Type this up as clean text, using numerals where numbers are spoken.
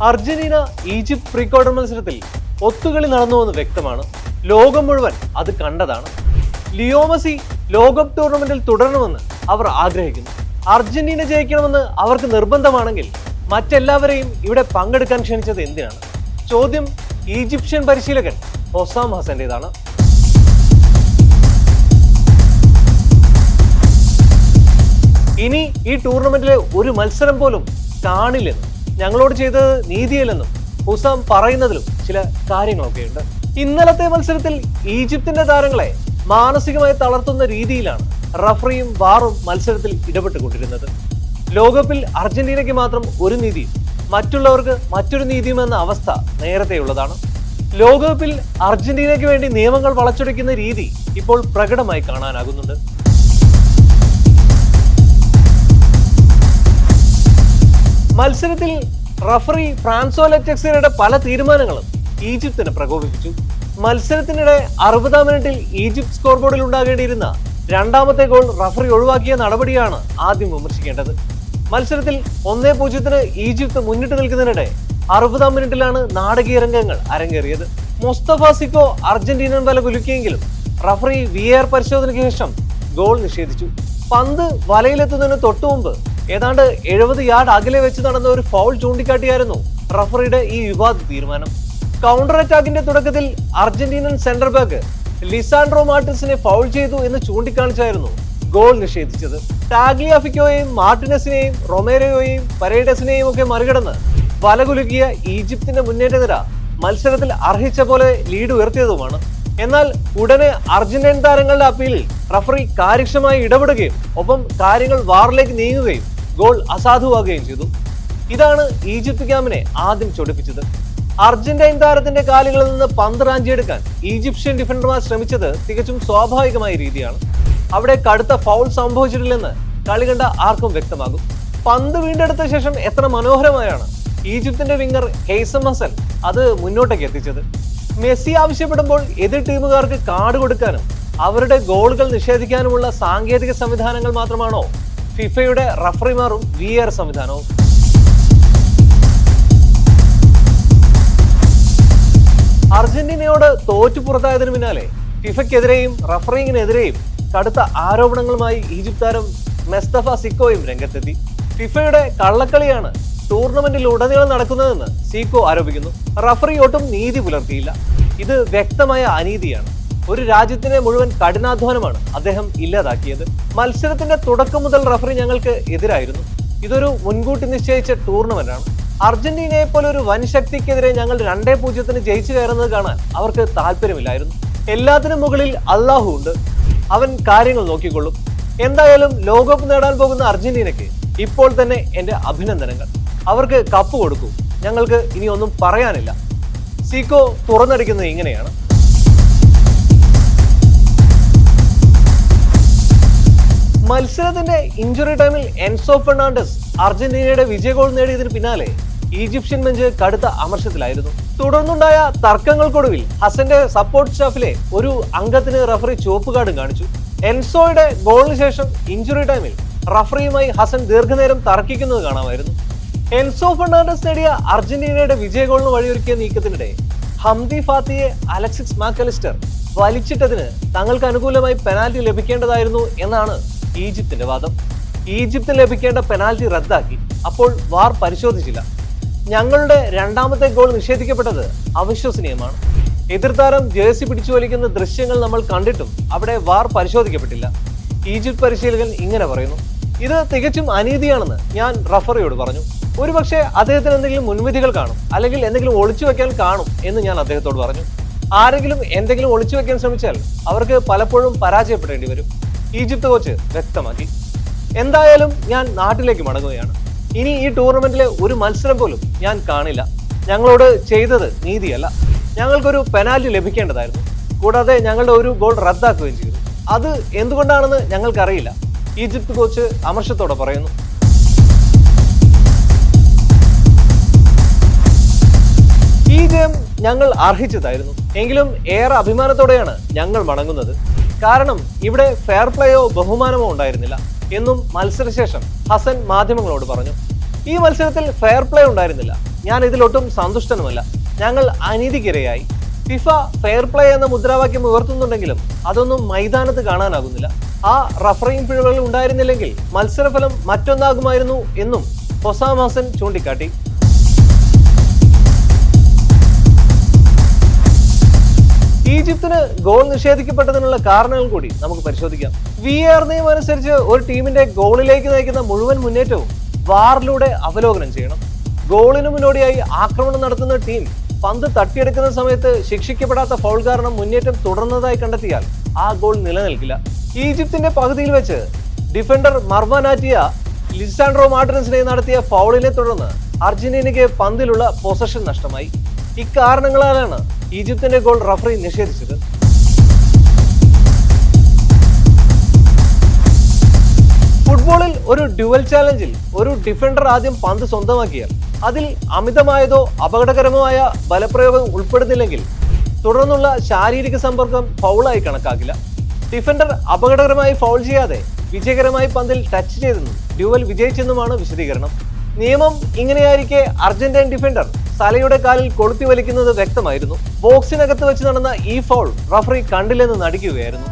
Argentina Egypt pre quarter മത്സരത്തിൽ ഒത്തുകളി നടന്നുവെന്ന് വ്യക്തമാണ്. ലോകം മുഴുവൻ അത് കണ്ടതാണ്. ലിയോ മെസ്സി ലോകകപ്പ് ടൂർണമെന്റിൽ തുടരണമെന്ന് അവർ ആഗ്രഹിക്കുന്നു. അർജന്റീന ജയിക്കണമെന്ന് അവർക്ക് നിർബന്ധമാണെങ്കിൽ മറ്റെല്ലാവരെയും ഇവിടെ പങ്കെടുക്കാൻ ക്ഷണിച്ചത് എന്തിനാണ്? ചോദ്യം ഈജിപ്ഷ്യൻ പരിശീലകൻ ഹൊസാം ഹസന്റേതാണ്. ഇനി ഈ ടൂർണമെന്റിലെ ഒരു മത്സരം പോലും കാണില്ലെന്നും ഞങ്ങളോട് ചെയ്തത് നീതിയല്ലെന്നും ഹുസാം പറയുന്നതിലും ചില കാര്യങ്ങളൊക്കെയുണ്ട്. ഇന്നലത്തെ മത്സരത്തിൽ ഈജിപ്തിന്റെ താരങ്ങളെ മാനസികമായി തളർത്തുന്ന രീതിയിലാണ് റഫറിയും വാറും മത്സരത്തിൽ ഇടപെട്ടുകൊണ്ടിരുന്നത്. ലോകകപ്പിൽ അർജന്റീനയ്ക്ക് മാത്രം ഒരു നീതിയും മറ്റുള്ളവർക്ക് മറ്റൊരു നീതിയും എന്ന അവസ്ഥ നേരത്തെയുള്ളതാണ്. ലോകകപ്പിൽ അർജന്റീനയ്ക്ക് വേണ്ടി നിയമങ്ങൾ വളച്ചൊടിക്കുന്ന രീതി ഇപ്പോൾ പ്രകടമായി കാണാനാകുന്നുണ്ട്. മത്സരത്തിൽ റഫറി ഫ്രാൻസോ ലെറ്റക്സിയുടെ പല തീരുമാനങ്ങളും ഈജിപ്തിനെ പ്രകോപിപ്പിച്ചു. മത്സരത്തിനിടെ 60-ാം മിനിറ്റിൽ ഈജിപ്ത് സ്കോർ ബോർഡിൽ ഉണ്ടാകേണ്ടിയിരുന്ന രണ്ടാമത്തെ ഗോൾ റഫറി ഒഴിവാക്കിയ നടപടിയാണ് ആദ്യം വിമർശിക്കേണ്ടത്. മത്സരത്തിൽ 1-0 ഈജിപ്ത് മുന്നിട്ട് നിൽക്കുന്നതിനിടെ 60-ാം മിനിറ്റിലാണ് നാടകീയ രംഗങ്ങൾ അരങ്ങേറിയത്. മുസ്തഫ സിക്കോ അർജന്റീനൻ വല കുലുക്കിയെങ്കിലും റഫറി VAR പരിശോധനയ്ക്ക് ശേഷം ഗോൾ നിഷേധിച്ചു. പന്ത് വലയിലെത്തുന്നതിന് തൊട്ടുമുമ്പ് ഏതാണ്ട് 70 യാർഡ് അകലെ വെച്ച് നടന്ന ഒരു ഫൗൾ ചൂണ്ടിക്കാട്ടിയായിരുന്നു റഫറിയുടെ ഈ വിവാദ തീരുമാനം. കൗണ്ടർ അറ്റാക്കിന്റെ തുടക്കത്തിൽ അർജന്റീനൻ സെന്റർ ബാക്ക് ലിസാൻഡ്രോ മാർട്ടിൻസിനെ ഫൗൾ ചെയ്തു എന്ന് ചൂണ്ടിക്കാണിച്ചായിരുന്നു ഗോൾ നിഷേധിച്ചത്. ടാഗ്ലിയാഫിക്കോയെയും മാർട്ടിനസിനെയും റൊമേരോയെയും പരേഡസിനെയും ഒക്കെ മറികടന്ന് വലകുലുക്കിയ ഈജിപ്തിന്റെ മുന്നേറ്റ നിര മത്സരത്തിൽ അർഹിച്ച പോലെ ലീഡ് ഉയർത്തിയതുമാണ്. എന്നാൽ ഉടനെ അർജന്റീൻ താരങ്ങളുടെ അപ്പീലിൽ റഫറി കാര്യക്ഷമമായി ഇടപെടുകയും ഒപ്പം കാര്യങ്ങൾ വാറിലേക്ക് നീങ്ങുകയും ഗോൾ അസാധുവാകുകയും ചെയ്തു. ഇതാണ് ഈജിപ്ത് ക്യാമ്പിനെ ആദ്യം ചൊടിപ്പിച്ചത്. അർജന്റീൻ താരത്തിന്റെ കാലുകളിൽ നിന്ന് പന്ത് റാഞ്ചിയെടുക്കാൻ ഈജിപ്ഷ്യൻ ഡിഫൻഡർമാർ ശ്രമിച്ചത് തികച്ചും സ്വാഭാവികമായ രീതിയാണ്. അവിടെ കടുത്ത ഫൗൾ സംഭവിച്ചിട്ടില്ലെന്ന് കളി കണ്ട ആർക്കും വ്യക്തമാകും. പന്ത് വീണ്ടെടുത്ത ശേഷം എത്ര മനോഹരമായാണ് ഈജിപ്തിന്റെ വിങ്ങർ ഹെയ്സം ഹസൻ അത് മുന്നോട്ടേക്ക് എത്തിച്ചത്. മെസ്സി ആവശ്യപ്പെടുമ്പോൾ എതിർ ടീമുകാർക്ക് കാർഡ് കൊടുക്കാനും അവരുടെ ഗോളുകൾ നിഷേധിക്കാനുമുള്ള സാങ്കേതിക സംവിധാനങ്ങൾ മാത്രമാണോ ഫിഫയുടെ റഫറിമാരും VAR സംവിധാനവും? അർജന്റീനയോട് തോറ്റു പുറത്തായതിനു പിന്നാലെ ഫിഫയ്ക്കെതിരെയും റഫറിങ്ങിനെതിരെയും കടുത്ത ആരോപണങ്ങളുമായി ഈജിപ്ത് താരം മുസ്തഫ സിക്കോയും രംഗത്തെത്തി. ഫിഫയുടെ കള്ളക്കളിയാണ് ടൂർണമെന്റിൽ ഉടനീളം നടക്കുന്നതെന്ന് സീക്കോ ആരോപിക്കുന്നു. റഫറി ഒട്ടും നീതി പുലർത്തിയില്ല. ഇത് വ്യക്തമായ അനീതിയാണ്. ഒരു രാജ്യത്തിനെ മുഴുവൻ കഠിനാധ്വാനമാണ് അദ്ദേഹം ഇല്ലാതാക്കിയത്. മത്സരത്തിന്റെ തുടക്കം മുതൽ റഫറി ഞങ്ങൾക്ക് എതിരായിരുന്നു. ഇതൊരു മുൻകൂട്ടി നിശ്ചയിച്ച ടൂർണമെന്റാണ്. അർജന്റീനയെ പോലെ ഒരു വൻ ശക്തിക്കെതിരെ ഞങ്ങൾ 2-0 ജയിച്ചു കയറുന്നത് കാണാൻ അവർക്ക് താല്പര്യമില്ലായിരുന്നു. എല്ലാത്തിനും മുകളിൽ അല്ലാഹു ഉണ്ട്. അവൻ കാര്യങ്ങൾ നോക്കിക്കൊള്ളും. എന്തായാലും ലോകകപ്പ് നേടാൻ പോകുന്ന അർജന്റീനയ്ക്ക് ഇപ്പോൾ തന്നെ എന്റെ അഭിനന്ദനങ്ങൾ. അവർക്ക് കപ്പ് കൊടുക്കൂ. ഞങ്ങൾക്ക് ഇനി ഒന്നും പറയാനില്ല. സീക്കോ തുറന്നടിക്കുന്നത് ഇങ്ങനെയാണ്. മത്സരത്തിന്റെ ഇഞ്ചുറി ടൈമിൽ എൻസോ ഫെർണാണ്ടസ് അർജന്റീനയുടെ വിജയ ഗോൾ നേടിയതിന് പിന്നാലെ ഈജിപ്ഷ്യൻ ബെഞ്ച് കടുത്ത അമർഷത്തിലായിരുന്നു. തുടർന്നുണ്ടായ തർക്കങ്ങൾക്കൊടുവിൽ ഹസന്റെ സപ്പോർട്ട് സ്റ്റാഫിലെ ഒരു അംഗത്തിന് റഫറി ചുവപ്പ് കാർഡും കാണിച്ചു. എൻസോയുടെ ഗോളിന് ശേഷം ഇഞ്ചുറി ടൈമിൽ റഫറിയുമായി ഹസൻ ദീർഘനേരം തർക്കിക്കുന്നത് കാണാമായിരുന്നു. എൻസോ ഫെർണാണ്ടസ് നേടിയ അർജന്റീനയുടെ വിജയ ഗോളിന് വഴിയൊരുക്കിയ നീക്കത്തിനിടെ ഹംദി ഫാത്തിയെ അലക്സിസ് മാക്കലിസ്റ്റർ വലിച്ചിട്ടതിന് തങ്ങൾക്ക് അനുകൂലമായി പെനാൽറ്റി ലഭിക്കേണ്ടതായിരുന്നു എന്നാണ് ഈജിപ്തിന്റെ വാദം. ഈജിപ്തിന് ലഭിക്കേണ്ട പെനാൽറ്റി റദ്ദാക്കി. അപ്പോൾ വാർ പരിശോധിച്ചില്ല. ഞങ്ങളുടെ രണ്ടാമത്തെ ഗോൾ നിഷേധിക്കപ്പെട്ടത് അവിശ്വസനീയമാണ്. എതിർതാരം ജേഴ്സി പിടിച്ചു വലിക്കുന്ന ദൃശ്യങ്ങൾ നമ്മൾ കണ്ടിട്ടും അവിടെ വാർ പരിശോധിക്കപ്പെട്ടില്ല. ഈജിപ്ത് പരിശീലകൻ ഇങ്ങനെ പറയുന്നു: ഇത് തികച്ചും അനീതിയാണെന്ന് ഞാൻ റഫറിയോട് പറഞ്ഞു. ഒരുപക്ഷെ അദ്ദേഹത്തിന് എന്തെങ്കിലും മുൻവിധികൾ കാണും, അല്ലെങ്കിൽ എന്തെങ്കിലും ഒളിച്ചു വെക്കാൻ കാണും എന്ന് ഞാൻ അദ്ദേഹത്തോട് പറഞ്ഞു. ആരെങ്കിലും എന്തെങ്കിലും ഒളിച്ചു വെക്കാൻ ശ്രമിച്ചാൽ അവർക്ക് പലപ്പോഴും പരാജയപ്പെടേണ്ടി വരും, ഈജിപ്ത് കോച്ച് വ്യക്തമാക്കി. എന്തായാലും ഞാൻ നാട്ടിലേക്ക് മടങ്ങുകയാണ്. ഇനി ഈ ടൂർണമെന്റിലെ ഒരു മത്സരം പോലും ഞാൻ കാണില്ല. ഞങ്ങളോട് ചെയ്തത് നീതിയല്ല. ഞങ്ങൾക്കൊരു പെനാൽറ്റി ലഭിക്കേണ്ടതായിരുന്നു. കൂടാതെ ഞങ്ങളുടെ ഒരു ഗോൾ റദ്ദാക്കുകയും ചെയ്തു. അത് എന്തുകൊണ്ടാണെന്ന് ഞങ്ങൾക്കറിയില്ല, ഈജിപ്ത് കോച്ച് അമർഷത്തോടെ പറയുന്നു. ഈ ജയം ഞങ്ങൾ അർഹിച്ചതായിരുന്നു. എങ്കിലും ഏറെ അഭിമാനത്തോടെയാണ് ഞങ്ങൾ മടങ്ങുന്നത്. കാരണം ഇവിടെ ഫെയർ പ്ലേയോ ബഹുമാനമോ ഉണ്ടായിരുന്നില്ല എന്നും മത്സരശേഷം ഹസൻ മാധ്യമങ്ങളോട് പറഞ്ഞു. ഈ മത്സരത്തിൽ ഫെയർ പ്ലേ ഉണ്ടായിരുന്നില്ല. ഞാൻ ഇതിലൊട്ടും സന്തുഷ്ടനുമല്ല. ഞങ്ങൾ അനീതിക്കിരയായി. ഫിഫ ഫെയർ പ്ലേ എന്ന മുദ്രാവാക്യം ഉയർത്തുന്നുണ്ടെങ്കിലും അതൊന്നും മൈതാനത്ത് കാണാനാകുന്നില്ല. ആ റഫറിംഗ് പിഴവുകൾ ഉണ്ടായിരുന്നില്ലെങ്കിൽ മത്സരഫലം മറ്റൊന്നാകുമായിരുന്നു എന്നും ഹൊസാം ഹസൻ ചൂണ്ടിക്കാട്ടി. ഈജിപ്തിന് ഗോൾ നിഷേധിക്കപ്പെട്ടതിനുള്ള കാരണങ്ങൾ കൂടി നമുക്ക് പരിശോധിക്കാം. VAR നിയമം അനുസരിച്ച് ഒരു ടീമിന്റെ ഗോളിലേക്ക് നയിക്കുന്ന മുഴുവൻ മുന്നേറ്റവും വാറിലൂടെ അവലോകനം ചെയ്യണം. ഗോളിന് മുന്നോടിയായി ആക്രമണം നടത്തുന്ന ടീം പന്ത് തട്ടിയെടുക്കുന്ന സമയത്ത് ശിക്ഷിക്കപ്പെടാത്ത ഫൗൾ കാരണം മുന്നേറ്റം തുടർന്നതായി കണ്ടെത്തിയാൽ ആ ഗോൾ നിലനിൽക്കില്ല. ഈജിപ്തിന്റെ പകുതിയിൽ വെച്ച് ഡിഫൻഡർ മർവാനാറ്റിയ ലിസാൻഡ്രോ മാർട്ടിനസിനെ നടത്തിയ ഫൗളിനെ തുടർന്ന് അർജന്റീനയ്ക്ക് പന്തിലുള്ള പൊസഷൻ നഷ്ടമായി. ഇക്കാരണങ്ങളാലാണ് ഈജിപ്തിന്റെ ഗോൾ റഫറി നിഷേധിച്ചത്. ഫുട്ബോളിൽ ഒരു ഡ്യുവൽ ചാലഞ്ചിൽ ഒരു ഡിഫൻഡർ ആദ്യം പന്ത് സ്വന്തമാക്കിയാൽ അതിൽ അമിതമായതോ അപകടകരമോ ആയ ബലപ്രയോഗം ഉൾപ്പെടുന്നില്ലെങ്കിൽ തുടർന്നുള്ള ശാരീരിക സമ്പർക്കം ഫൗളായി കണക്കാക്കില്ല. ഡിഫൻഡർ അപകടകരമായി ഫൗൾ ചെയ്യാതെ വിജയകരമായി പന്തിൽ ടച്ച് ചെയ്തെന്നും ഡ്യുവൽ വിജയിച്ചെന്നുമാണ് വിശദീകരണം. നിയമം ഇങ്ങനെയായിരിക്കെ അർജന്റീൻ ഡിഫൻഡർ സലയുടെ കാലിൽ കൊളുത്തി വലിക്കുന്നത് വ്യക്തമായിരുന്നു. ബോക്സിനകത്ത് വെച്ച് നടന്ന ഈ ഫൗൾ റഫറി കണ്ടില്ലെന്ന് നടിക്കുകയായിരുന്നു.